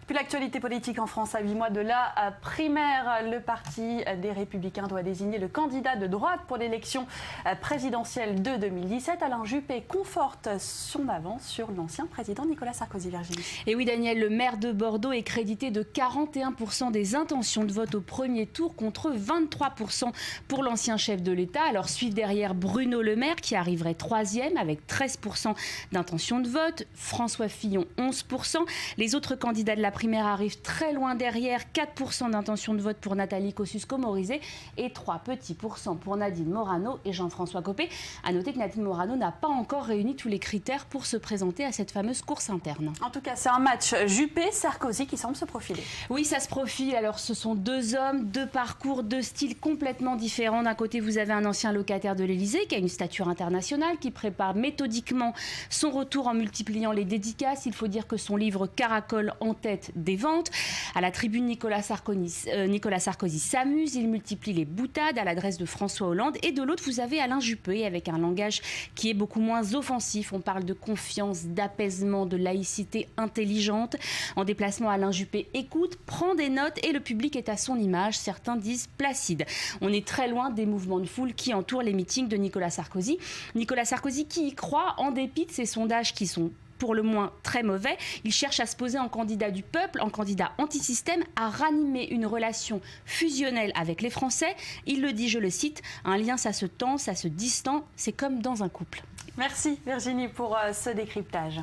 Puis l'actualité politique en France à 8 mois de la primaire. Le parti des Républicains doit désigner le candidat de droite pour l'élection présidentielle de 2017. Alain Juppé conforte son avance sur l'ancien président Nicolas Sarkozy. Virginie. Et oui, Daniel, le maire de Bordeaux est crédité de 41% des intentions de vote au premier tour contre 23% pour l'ancien chef de l'État. Alors suivent derrière Bruno Le Maire qui arriverait 3e avec 13% d'intentions de vote. François Fillon 11%. Les autres candidats de la primaire arrivent très loin derrière. 4% d'intentions de vote pour Nathalie Kosciusko-Morizet et 3 petits pourcents pour Nadine Morano et Jean-François Copé. À noter que Nadine Morano n'a pas encore réuni tous les critères pour se présenter à cette fameuse course interne. En tout cas, c'est un match Juppé-Sarkozy qui semble se profiler. Oui, ça se profile. Alors, ce sont deux hommes, deux parcours, deux styles complètement différents. D'un côté, vous avez un ancien locataire de l'Élysée qui a une stature internationale, qui prépare méthodiquement son retour en multipliant les dédicaces. Il faut dire que son livre caracole en tête des ventes. À la tribune, Nicolas Sarkozy s'amuse. Il multiplie les boutades à l'adresse de François Hollande. Et de l'autre, vous avez Alain Juppé avec un langage qui est beaucoup moins offensif. On parle de confiance, d'apaisement, de laïcité intelligente. En déplacement, Alain Juppé écoute, prend des notes et le public est à son image. Certains disent placide. On est très loin des mouvements de foule qui entourent les meetings de Nicolas Sarkozy. Nicolas Sarkozy qui y croit en dépit de ces sondages qui sont pour le moins très mauvais. Il cherche à se poser en candidat du peuple, en candidat anti-système, à ranimer une relation fusionnelle avec les Français. Il le dit, je le cite, un lien ça se tend, ça se distend, c'est comme dans un couple. Merci Virginie pour ce décryptage.